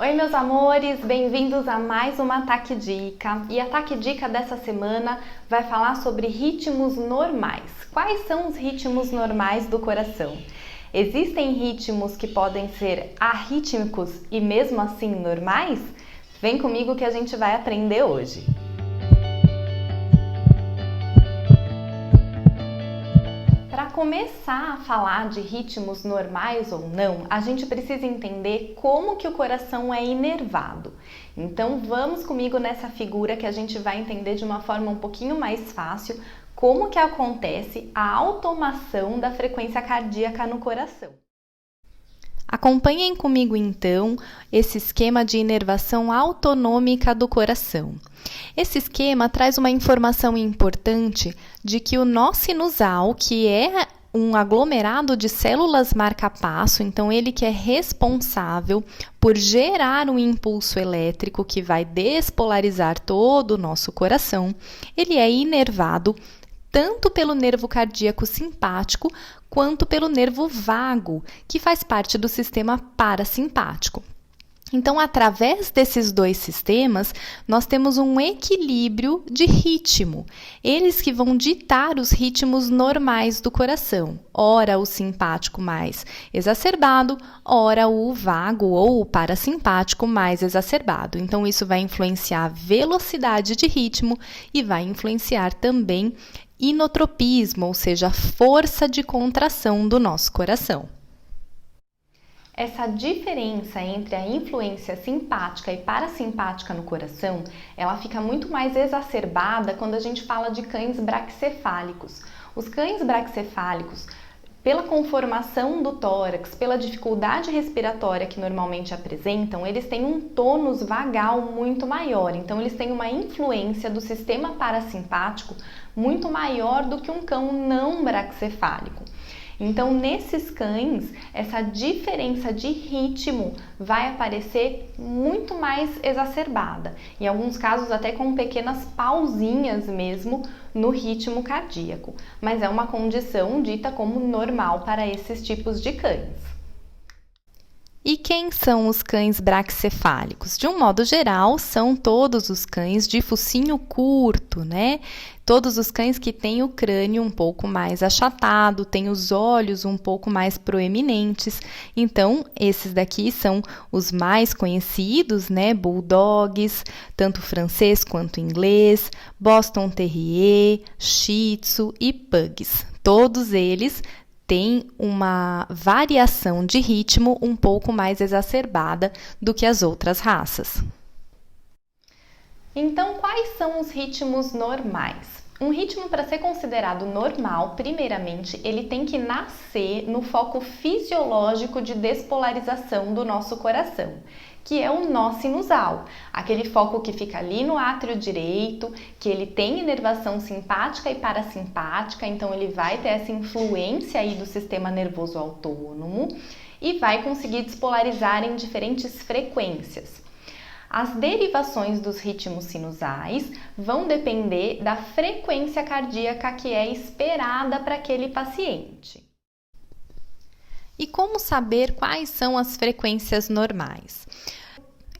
Oi, meus amores, bem-vindos a mais uma Ataque Dica. E a Ataque Dica dessa semana vai falar sobre ritmos normais. Quais são os ritmos normais do coração? Existem ritmos que podem ser arrítmicos e mesmo assim normais? Vem comigo que a gente vai aprender hoje. Para começar a falar de ritmos normais ou não, a gente precisa entender como que o coração é inervado. Então vamos comigo nessa figura que a gente vai entender de uma forma um pouquinho mais fácil como que acontece a automação da frequência cardíaca no coração. Acompanhem comigo então esse esquema de inervação autonômica do coração. Esse esquema traz uma informação importante de que o nó sinusal, que é um aglomerado de células marca-passo, então ele que é responsável por gerar um impulso elétrico que vai despolarizar todo o nosso coração, ele é inervado tanto pelo nervo cardíaco simpático quanto pelo nervo vago, que faz parte do sistema parasimpático. Então, através desses dois sistemas, nós temos um equilíbrio de ritmo. Eles que vão ditar os ritmos normais do coração. Ora o simpático mais exacerbado, ora o vago ou o parasimpático mais exacerbado. Então, isso vai influenciar a velocidade de ritmo e vai influenciar também inotropismo, ou seja, a força de contração do nosso coração. Essa diferença entre a influência simpática e parasimpática no coração, ela fica muito mais exacerbada quando a gente fala de cães braquicefálicos. Os cães braquicefálicos, pela conformação do tórax, pela dificuldade respiratória que normalmente apresentam, eles têm um tônus vagal muito maior. Então, eles têm uma influência do sistema parasimpático muito maior do que um cão não braquicefálico. Então, nesses cães, essa diferença de ritmo vai aparecer muito mais exacerbada. Em alguns casos, até com pequenas pausinhas mesmo no ritmo cardíaco. Mas é uma condição dita como normal para esses tipos de cães. E quem são os cães braquicefálicos? De um modo geral, são todos os cães de focinho curto, né? Todos os cães que têm o crânio um pouco mais achatado, têm os olhos um pouco mais proeminentes. Então, esses daqui são os mais conhecidos, né? Bulldogs, tanto francês quanto inglês, Boston Terrier, Shih Tzu e Pugs. Todos eles tem uma variação de ritmo um pouco mais exacerbada do que as outras raças. Então, quais são os ritmos normais? Um ritmo, para ser considerado normal, primeiramente, ele tem que nascer no foco fisiológico de despolarização do nosso coração, que é o nó sinusal, aquele foco que fica ali no átrio direito, que ele tem inervação simpática e parasimpática, então ele vai ter essa influência aí do sistema nervoso autônomo e vai conseguir despolarizar em diferentes frequências. As derivações dos ritmos sinusais vão depender da frequência cardíaca que é esperada para aquele paciente. E como saber quais são as frequências normais?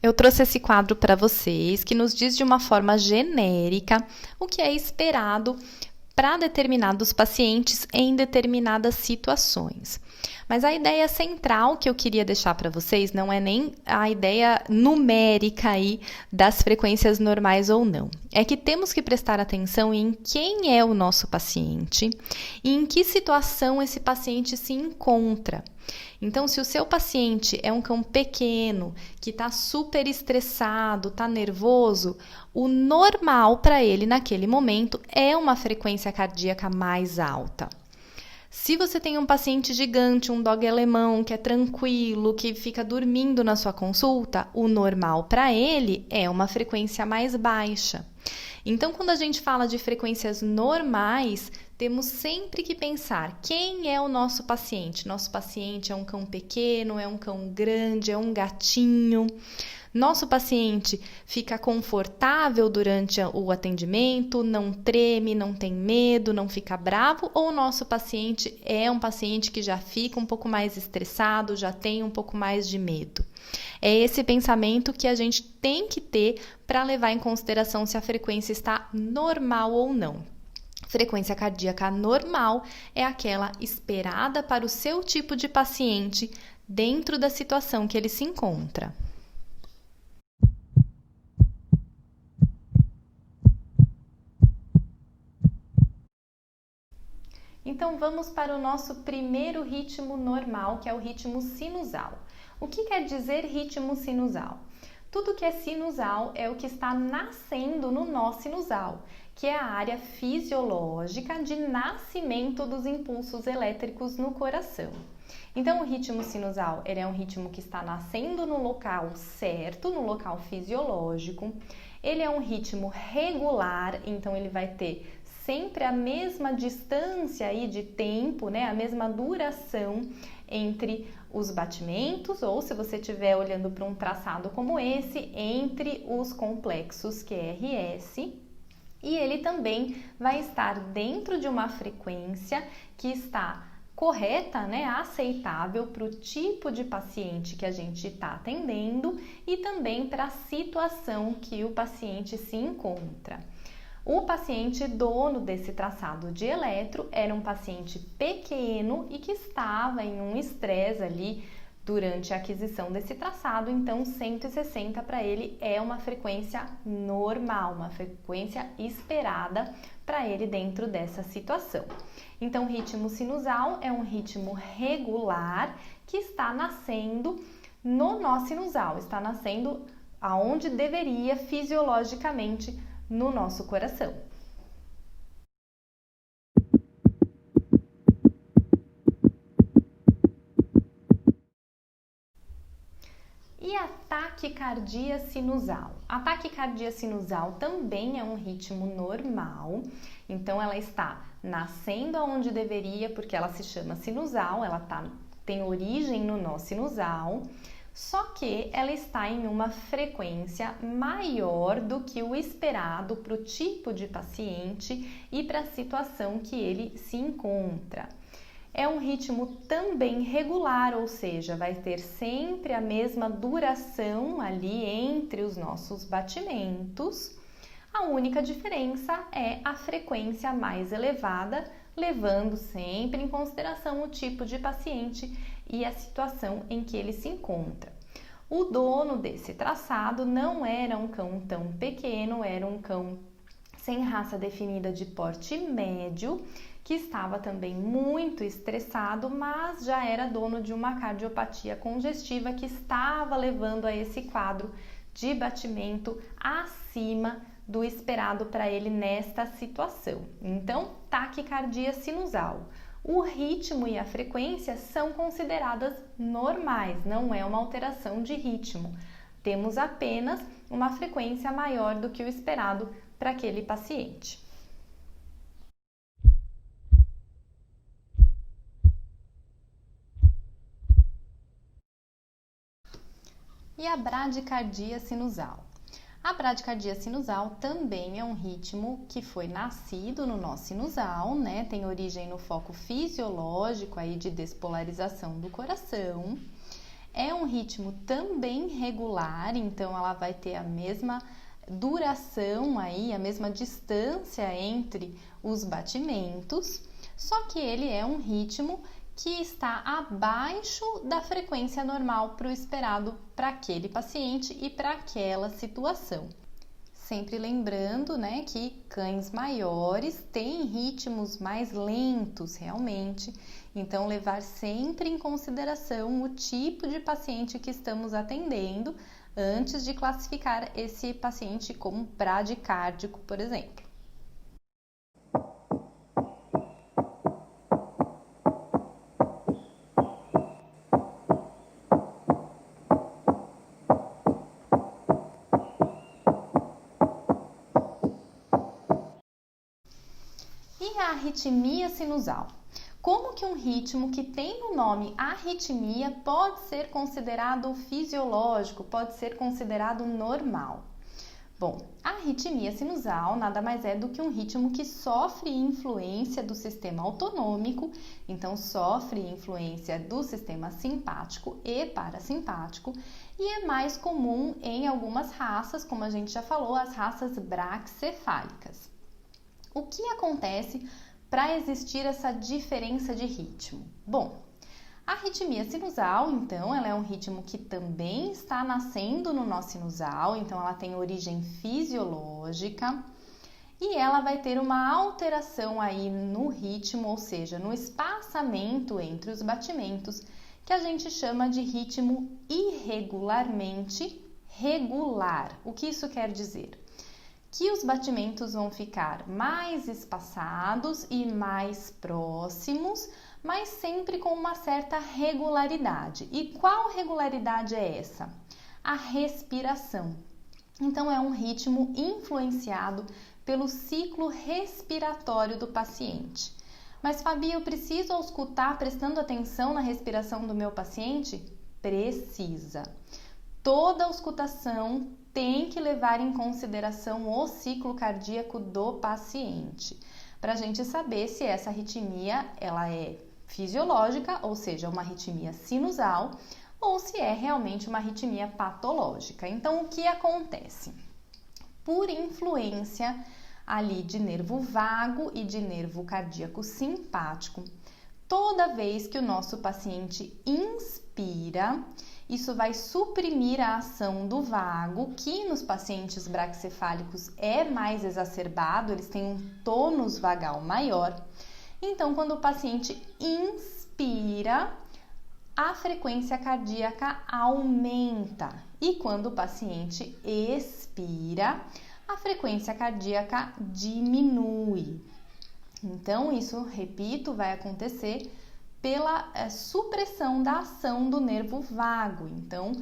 Eu trouxe esse quadro para vocês que nos diz de uma forma genérica o que é esperado para determinados pacientes em determinadas situações. Mas a ideia central que eu queria deixar para vocês não é nem a ideia numérica aí das frequências normais ou não. É que temos que prestar atenção em quem é o nosso paciente e em que situação esse paciente se encontra. Então, se o seu paciente é um cão pequeno, que está super estressado, está nervoso, o normal para ele naquele momento é uma frequência cardíaca mais alta. Se você tem um paciente gigante, um dog alemão, que é tranquilo, que fica dormindo na sua consulta, o normal para ele é uma frequência mais baixa. Então, quando a gente fala de frequências normais, temos sempre que pensar quem é o nosso paciente. Nosso paciente é um cão pequeno, é um cão grande, é um gatinho. Nosso paciente fica confortável durante o atendimento, não treme, não tem medo, não fica bravo, ou o nosso paciente é um paciente que já fica um pouco mais estressado, já tem um pouco mais de medo. É esse pensamento que a gente tem que ter para levar em consideração se a frequência está normal ou não. Frequência cardíaca normal é aquela esperada para o seu tipo de paciente dentro da situação que ele se encontra. Então vamos para o nosso primeiro ritmo normal, que é o ritmo sinusal. O que quer dizer ritmo sinusal? Tudo que é sinusal é o que está nascendo no nó sinusal, que é a área fisiológica de nascimento dos impulsos elétricos no coração. Então, o ritmo sinusal ele é um ritmo que está nascendo no local certo, no local fisiológico. Ele é um ritmo regular, então ele vai ter sempre a mesma distância aí de tempo, né? A mesma duração entre os batimentos, ou se você estiver olhando para um traçado como esse, entre os complexos QRS. E ele também vai estar dentro de uma frequência que está correta, né, aceitável para o tipo de paciente que a gente está atendendo e também para a situação que o paciente se encontra. O paciente dono desse traçado de eletro era um paciente pequeno e que estava em um estresse ali durante a aquisição desse traçado, então 160 para ele é uma frequência normal, uma frequência esperada para ele dentro dessa situação. Então, o ritmo sinusal é um ritmo regular que está nascendo no nó sinusal, está nascendo aonde deveria fisiologicamente no nosso coração. E a taquicardia sinusal? A taquicardia sinusal também é um ritmo normal, então ela está nascendo aonde deveria, porque ela se chama sinusal, tem origem no nó sinusal, só que ela está em uma frequência maior do que o esperado para o tipo de paciente e para a situação que ele se encontra. É um ritmo também regular, ou seja, vai ter sempre a mesma duração ali entre os nossos batimentos. A única diferença é a frequência mais elevada, levando sempre em consideração o tipo de paciente e a situação em que ele se encontra. O dono desse traçado não era um cão tão pequeno, era um cão sem raça definida de porte médio, que estava também muito estressado, mas já era dono de uma cardiopatia congestiva que estava levando a esse quadro de batimento acima do esperado para ele nesta situação. Então, taquicardia sinusal. O ritmo e a frequência são consideradas normais, não é uma alteração de ritmo. Temos apenas uma frequência maior do que o esperado para aquele paciente. E a bradicardia sinusal? A bradicardia sinusal também é um ritmo que foi nascido no nó sinusal, né? Tem origem no foco fisiológico aí de despolarização do coração. É um ritmo também regular, então ela vai ter a mesma duração aí, a mesma distância entre os batimentos, só que ele é um ritmo que está abaixo da frequência normal para o esperado para aquele paciente e para aquela situação. Sempre lembrando, né, que cães maiores têm ritmos mais lentos realmente, então levar sempre em consideração o tipo de paciente que estamos atendendo antes de classificar esse paciente como bradicárdico, por exemplo. E a arritmia sinusal? Como que um ritmo que tem o nome arritmia pode ser considerado fisiológico, pode ser considerado normal? Bom, a arritmia sinusal nada mais é do que um ritmo que sofre influência do sistema autonômico, então sofre influência do sistema simpático e parasimpático, e é mais comum em algumas raças, como a gente já falou, as raças braquicefálicas. O que acontece para existir essa diferença de ritmo? Bom, a arritmia sinusal, então, ela é um ritmo que também está nascendo no nó sinusal, então ela tem origem fisiológica e ela vai ter uma alteração aí no ritmo, ou seja, no espaçamento entre os batimentos, que a gente chama de ritmo irregularmente regular. O que isso quer dizer? Que os batimentos vão ficar mais espaçados e mais próximos, mas sempre com uma certa regularidade. E qual regularidade é essa? A respiração. Então, é um ritmo influenciado pelo ciclo respiratório do paciente. Mas, Fabi, eu preciso auscultar prestando atenção na respiração do meu paciente? Precisa. Toda auscultação tem que levar em consideração o ciclo cardíaco do paciente, para a gente saber se essa arritmia ela é fisiológica, ou seja, uma arritmia sinusal, ou se é realmente uma arritmia patológica. Então, o que acontece? Por influência ali de nervo vago e de nervo cardíaco simpático, toda vez que o nosso paciente inspira, isso vai suprimir a ação do vago, que nos pacientes braquicefálicos é mais exacerbado, eles têm um tônus vagal maior. Então, quando o paciente inspira, a frequência cardíaca aumenta. E quando o paciente expira, a frequência cardíaca diminui. Então, isso, repito, vai acontecer pela supressão da ação do nervo vago. Então,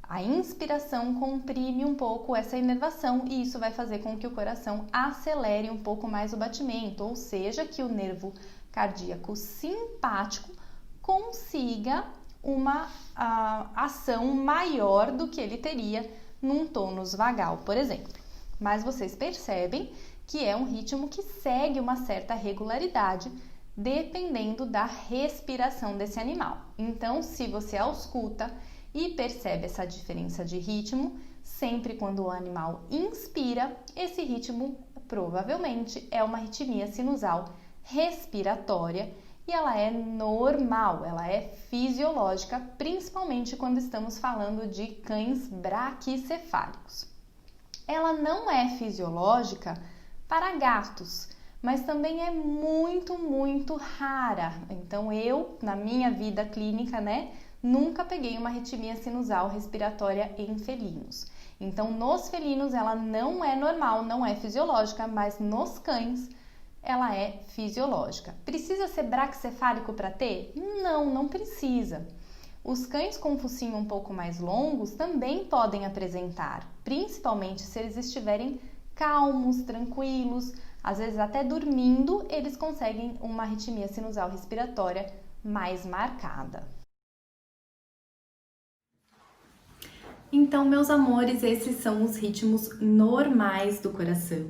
a inspiração comprime um pouco essa inervação e isso vai fazer com que o coração acelere um pouco mais o batimento, ou seja, que o nervo cardíaco simpático consiga uma ação maior do que ele teria num tônus vagal, por exemplo. Mas vocês percebem que é um ritmo que segue uma certa regularidade, dependendo da respiração desse animal. Então, se você ausculta e percebe essa diferença de ritmo, sempre quando o animal inspira, esse ritmo provavelmente é uma arritmia sinusal respiratória e ela é normal, ela é fisiológica, principalmente quando estamos falando de cães braquicefálicos. Ela não é fisiológica para gatos, mas também é muito, muito rara. Então, eu, na minha vida clínica, nunca peguei uma arritmia sinusal respiratória em felinos. Então, nos felinos, ela não é normal, não é fisiológica, mas nos cães, ela é fisiológica. Precisa ser braquicefálico para ter? Não, não precisa. Os cães com focinho um pouco mais longos também podem apresentar, principalmente se eles estiverem calmos, tranquilos, às vezes até dormindo, eles conseguem uma arritmia sinusal respiratória mais marcada. Então, meus amores, esses são os ritmos normais do coração.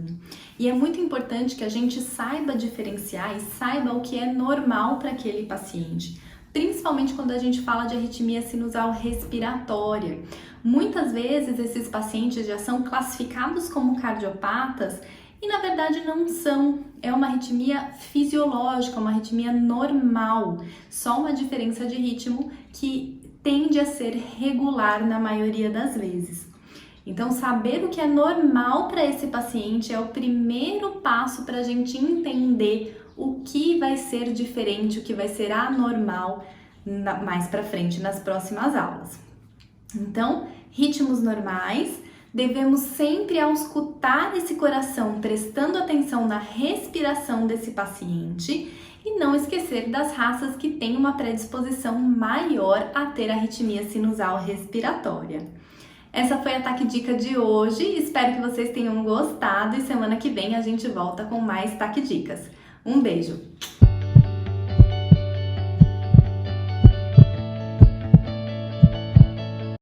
E é muito importante que a gente saiba diferenciar e saiba o que é normal para aquele paciente, principalmente quando a gente fala de arritmia sinusal respiratória. Muitas vezes esses pacientes já são classificados como cardiopatas e na verdade não são. É uma arritmia fisiológica, uma arritmia normal, só uma diferença de ritmo que tende a ser regular na maioria das vezes. Então, saber o que é normal para esse paciente é o primeiro passo para a gente entender o que vai ser diferente, o que vai ser anormal mais para frente nas próximas aulas. Então, ritmos normais, devemos sempre auscultar esse coração, prestando atenção na respiração desse paciente e não esquecer das raças que têm uma predisposição maior a ter arritmia sinusal respiratória. Essa foi a TAC Dica de hoje, espero que vocês tenham gostado e semana que vem a gente volta com mais TAC Dicas. Um beijo!